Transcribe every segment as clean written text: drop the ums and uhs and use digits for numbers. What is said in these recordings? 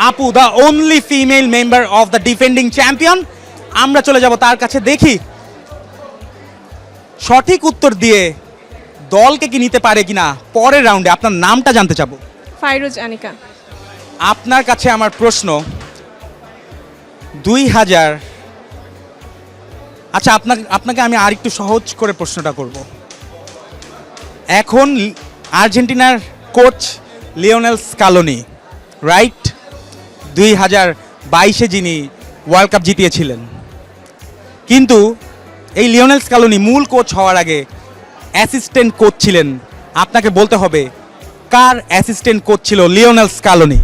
আপু, the only female member of the defending champion. আমরা চলে যাব তার কাছে, দেখি সঠিক উত্তর দিয়ে দলকে কি নিতে পারে কিনা পরের রাউন্ডে। আপনার নামটা জানতে চাবো। ফাইরুজ আনিকা। আপনার কাছে আমার প্রশ্ন, 2000, আচ্ছা আপনাকে আমি আর একটু সহজ করে প্রশ্নটা করব। এখন আর্জেন্টিনার কোচ লিওনেল স্কালোনি, রাইট? 2022-এ যিনি ওয়ার্ল্ড কাপ জিতিয়েছিলেন, কিন্তু এই লিওনেল স্কালোনি মূল কোচ হওয়ার আগে অ্যাসিস্ট্যান্ট কোচ ছিলেন। আপনাকে বলতে হবে কার অ্যাসিস্ট্যান্ট কোচ ছিল লিওনেল স্কালোনি।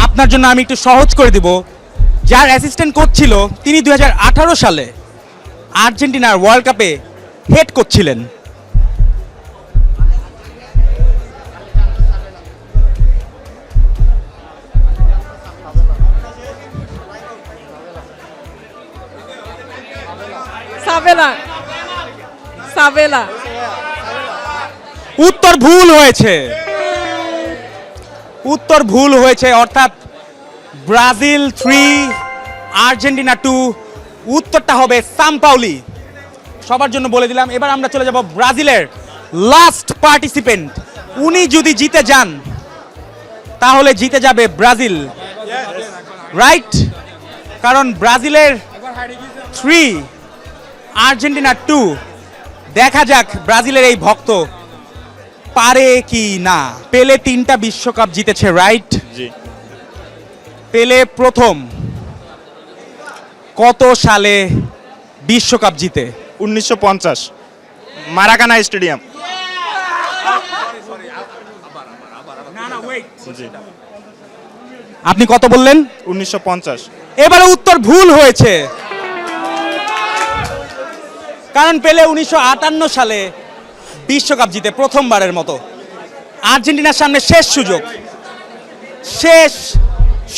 আপনার জন্য আমি একটু সহজ করে দিব, যার অ্যাসিস্ট্যান্ট কোচ ছিল তিনি 2018 সালে আর্জেন্টিনার ওয়ার্ল্ড কাপে হেড কোচ ছিলেন। সাবেলা। সাবেলা। উত্তর ভুল হয়েছে, উত্তর ভুল হয়েছে, অর্থাৎ ব্রাজিল 3 আর্জেন্টিনা 2। উত্তরটা হবে সাম্পাওলি। সবার জন্য বলে দিলাম। এবার আমরা চলে যাব ব্রাজিলের লাস্ট পার্টিসিপেন্ট। উনি যদি জিতে যান তাহলে জিতে যাবে ব্রাজিল, রাইট? কারণ ব্রাজিলের 3 আর্জেন্টিনা 2। দেখা যাক ব্রাজিলের এই ভক্ত পারে কি না। পেলে 3টা বিশ্বকাপ জিতেছে, রাইট? জি। পেলে প্রথম কত সালে বিশ্বকাপ জিতে? 1950 মারাকানা স্টেডিয়াম। জি। আপনি কত বললেন? 1950। এবারে উত্তর ভুল হয়েছে, কারণ পেলে 1958 সালে বিশ্বকাপ জিতে প্রথমবারের মতো। আর্জেন্টিনার সামনে শেষ সুযোগ, শেষ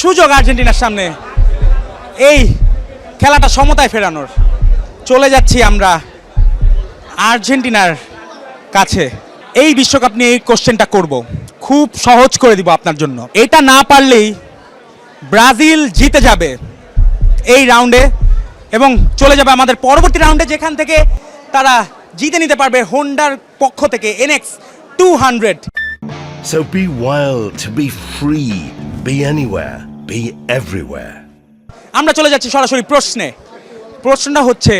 সুযোগ আর্জেন্টিনার সামনে এই খেলাটা সমতায় ফেরানোর। চলে যাচ্ছি আমরা আর্জেন্টিনার কাছে। এই বিশ্বকাপ নিয়ে এই কোশ্চেনটা করব, খুব সহজ করে দিব আপনার জন্য। এটা না পারলেই ব্রাজিল জিতে যাবে এই রাউন্ডে এবং চলে যাবে আমাদের পরবর্তী রাউন্ডে, যেখান থেকে তারা জিতে নিতে পারবে হোন্ডার পক্ষ থেকে NX 200। So be wild, be free, be anywhere, be everywhere. আমরা চলে যাচ্ছি সরাসরি প্রশ্নে। প্রশ্নটা হচ্ছে,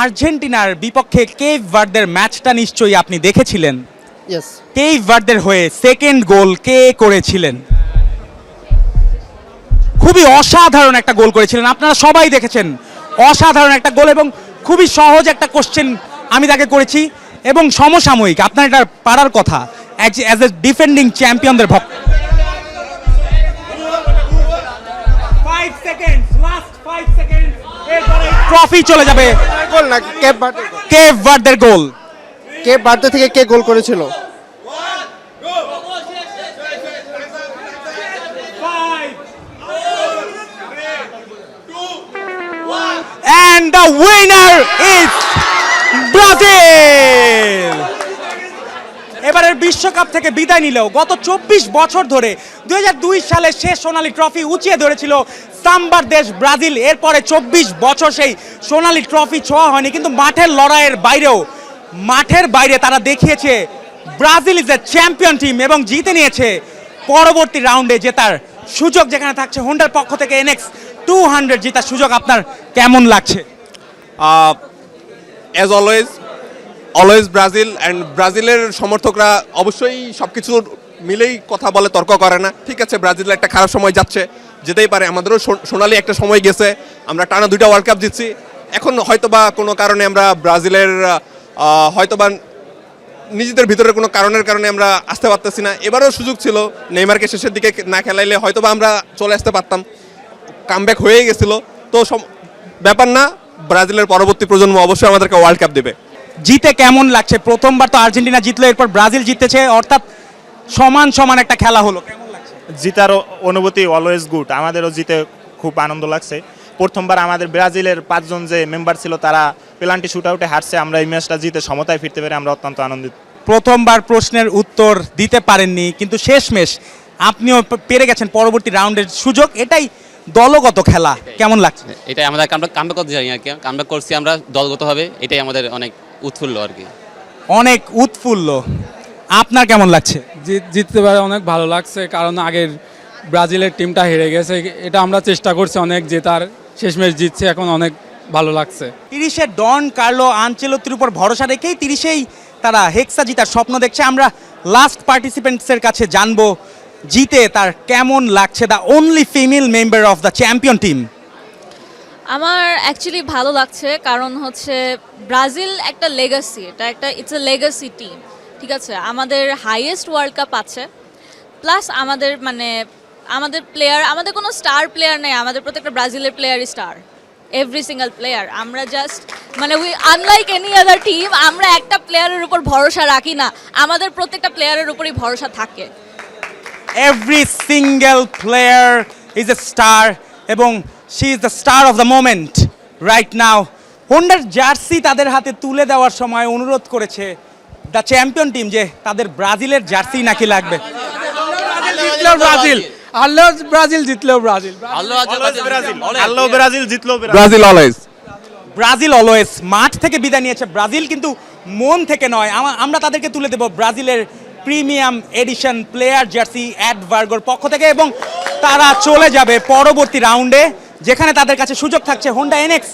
আর্জেন্টিনার বিপক্ষে কেভ ভার্দের ম্যাচটা নিশ্চয়ই আপনি দেখেছিলেন। ইয়েস। কেভ ভার্দের হয়ে সেকেন্ড গোল কে করেছিলেন? খুবই অসাধারণ একটা গোল করেছিলেন, আপনারা সবাই দেখেছেন। অসাধারণ একটা গোল এবং খুবই সহজ একটা কোশ্চেন আমি তাকে করেছি এবং সমসাময়িক। আপনার এটা পারার কথা অ্যাজ এ ডিফেন্ডিং চ্যাম্পিয়নদের ভক্ত। 5 সেকেন্ড, লাস্ট 5 সেকেন্ড, এরপরে ট্রফি চলে যাবে। গোল না কেপ বার্থে। কেভ ভার্দের গোল। কেপ বার্থে থেকে কে গোল করেছিল? And the winner is Brazil! এবারের বিশ্বকাপ থেকে বিদায় নিলেও গত 24 বছর ধরে 2002 সালে শেষ সোনালী ট্রফি উঁচিয়ে ধরেছিল সাম্বার দেশ ব্রাজিল। এরপরে 24 বছর সেই সোনালী ট্রফি ছোঁয়া হয়নি, কিন্তু মাঠের লড়াইয়ের বাইরেও, মাঠের বাইরে তারা দেখিয়েছে Brazil is a champion team এবং জিতে নিয়েছে পরবর্তী রাউন্ডে জেতার সুযোগ, যেখানে থাকছে হোন্ডার পক্ষ থেকে NX 200 জেতার সুযোগ। আপনার কেমন লাগছে? অ্যাজ অলওয়েজ ব্রাজিল অ্যান্ড ব্রাজিলের সমর্থকরা অবশ্যই সব কিছু মিলেই কথা বলে, তর্ক করে না। ঠিক আছে, ব্রাজিলের একটা খারাপ সময় যাচ্ছে, যেতেই পারে। আমাদেরও সোনালি একটা সময় গেছে, আমরা টানা 2টা ওয়ার্ল্ড কাপ জিতছি। এখন হয়তোবা কোনো কারণে আমরা ব্রাজিলের হয়তোবা নিজেদের ভিতরে কোনো কারণের কারণে আমরা আসতে পারতেছি না। এবারও সুযোগ ছিল, নেইমারকে শেষের দিকে না খেলাইলে হয়তোবা আমরা চলে আসতে পারতাম, কামব্যাক হয়ে গেছিল। তো ব্যাপার না, ব্রাজিলের পরবর্তী প্রজন্ম অবশ্যই আমাদেরকে ওয়ার্ল্ড কাপ দেবে। জিতে কেমন লাগছে? প্রথমবার তো আর্জেন্টিনা জিতলো, এরপর ব্রাজিল জিতেছে, অর্থাৎ সমান সমান একটা খেলা হলো। কেমন লাগছে? জিতার অনুভূতি অলওয়েজ গুড। আমাদেরও জিতে খুব আনন্দ লাগছে। প্রথমবার আমাদের ব্রাজিলের 5 জন যে মেম্বার ছিল তারা পেনাল্টি শুট আউটে হারছে, আমরা এই ম্যাচটা জিতে সমতায় ফিরতে পেরে আমরা অত্যন্ত আনন্দিত। প্রথমবার প্রশ্নের উত্তর দিতে পারেননি, কিন্তু শেষমেশ আপনিও পেরে গেছেন পরবর্তী রাউন্ডের সুযোগ। এটাই দলগত খেলা, কেমন লাগছে? এটাই আমাদের কামব্যাক করতে জানি আর কি, কামব্যাক করছি আমরা দলগতভাবে, এটাই আমাদের অনেক উৎফুল্ল আর কি। অনেক উৎফুল্ল। আপনার কেমন লাগছে? জিততে পারে অনেক ভালো লাগছে, কারণ আগের ব্রাজিলের টিমটা হেরে গেছে, এটা আমরা চেষ্টা করছি অনেক জেতার, শেষমেশ জিতছে, এখন অনেক ভালো লাগছে। 30-এ ডন কার্লো আনচেলত্তির উপর ভরসা রেখেই 30-এই তারা হেক্সা জিতার স্বপ্ন দেখছে। আমরা লাস্ট পার্টিসিপেন্টসের কাছে জানবো জিতে তার কেমন লাগছে, the only female member of the champion team. আমার অ্যাকচুয়ালি ভালো লাগছে, কারণ হচ্ছে ব্রাজিল একটা legacy, it's a legacy team, ঠিক আছে। আমাদের হাইয়েস্ট ওয়ার্ল্ড কাপ আছে, প্লাস আমাদের প্লেয়ার, আমাদের কোনো স্টার প্লেয়ার নেই, আমাদের প্রত্যেকটা ব্রাজিলের প্লেয়ারই স্টার, এভরি সিঙ্গেল প্লেয়ার। আমরা just we unlike any other team, আমরা একটা প্লেয়ারের উপর ভরসা রাখি না, আমাদের প্রত্যেকটা প্লেয়ারের উপরই ভরসা থাকে। Every single player is a star এবং she is the star of the moment right now. হোন্ডার জার্সি তাদের হাতে তুলে দেওয়ার সময় অনুরোধ করেছে দ্য চ্যাম্পিয়ন টিম যে তাদের ব্রাজিলের জার্সি নাকি লাগবে। জিতলেও ব্রাজিল, হারলেও ব্রাজিল, জিতলেও ব্রাজিল। আল্লাহ ব্রাজিল জিতলো ব্রাজিল অলওয়েজ। Brazil always. মাঠ থেকে বিদায় নিয়েছে ব্রাজিল, কিন্তু মন থেকে নয়। আমরা তাদেরকে তুলে দেব ব্রাজিলের প্রিমিয়াম এডিশন প্লেয়ার জার্সি অ্যাডভার্গোর পক্ষ থেকে, এবং তারা চলে যাবে পরবর্তী রাউন্ডে, যেখানে তাদের কাছে সুযোগ থাকছে হোন্ডা এনএক্স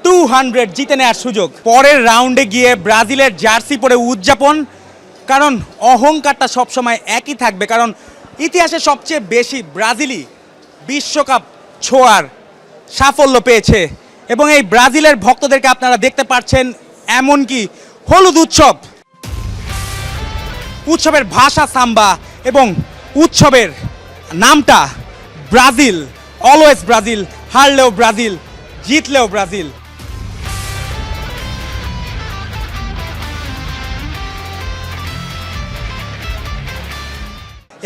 200 জিতে নেওয়ার সুযোগ। পরের রাউন্ডে গিয়ে ব্রাজিলের জার্সি পরে উদযাপন, কারণ অহংকারটা সবসময় একই থাকবে, কারণ ইতিহাসে সবচেয়ে বেশি ব্রাজিলই বিশ্বকাপ ছোঁয়ার সাফল্য পেয়েছে। এবং এই ব্রাজিলের ভক্তদেরকে আপনারা দেখতে পাচ্ছেন, এমনকি হলুদ উৎসবের ভাষা সাম্বা এবং উৎসবের নামটা ব্রাজিল, অলওয়েজ ব্রাজিল, হারলেও ব্রাজিল, জিতলেও ব্রাজিল।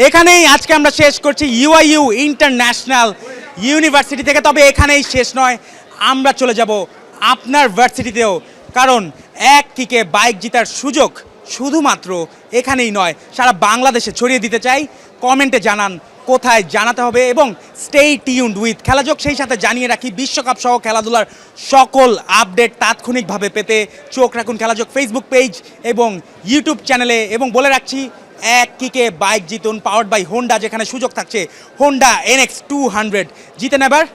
এখানেই আজকে আমরা শেষ করছি ইউআইইউ ইন্টারন্যাশনাল ইউনিভার্সিটি থেকে। তবে এখানেই শেষ নয়, আমরা চলে যাব আপনার ভার্সিটিতেও, কারণ এক কিকে বাইক জেতার সুযোগ শুধুমাত্র এখানেই নয়, সারা বাংলাদেশে ছড়িয়ে দিতে চাই। কমেন্টে জানান কোথায় জানাতে হবে, এবং স্টে টিউনড উইথ খেলাযোগ। সেই সাথে জানিয়ে রাখি বিশ্বকাপ সহ খেলাধুলার সকল আপডেট তাৎক্ষণিকভাবে পেতে চোখ রাখুন খেলাযোগ ফেসবুক পেজ এবং ইউটিউব চ্যানেলে। এবং বলে রাখছি, এক কিকে বাইক জিতুন, পাওয়ার্ড বাই হোন্ডা, যেখানে সুযোগ থাকছে হোন্ডা এনএক্স 200 জিতে নেবার।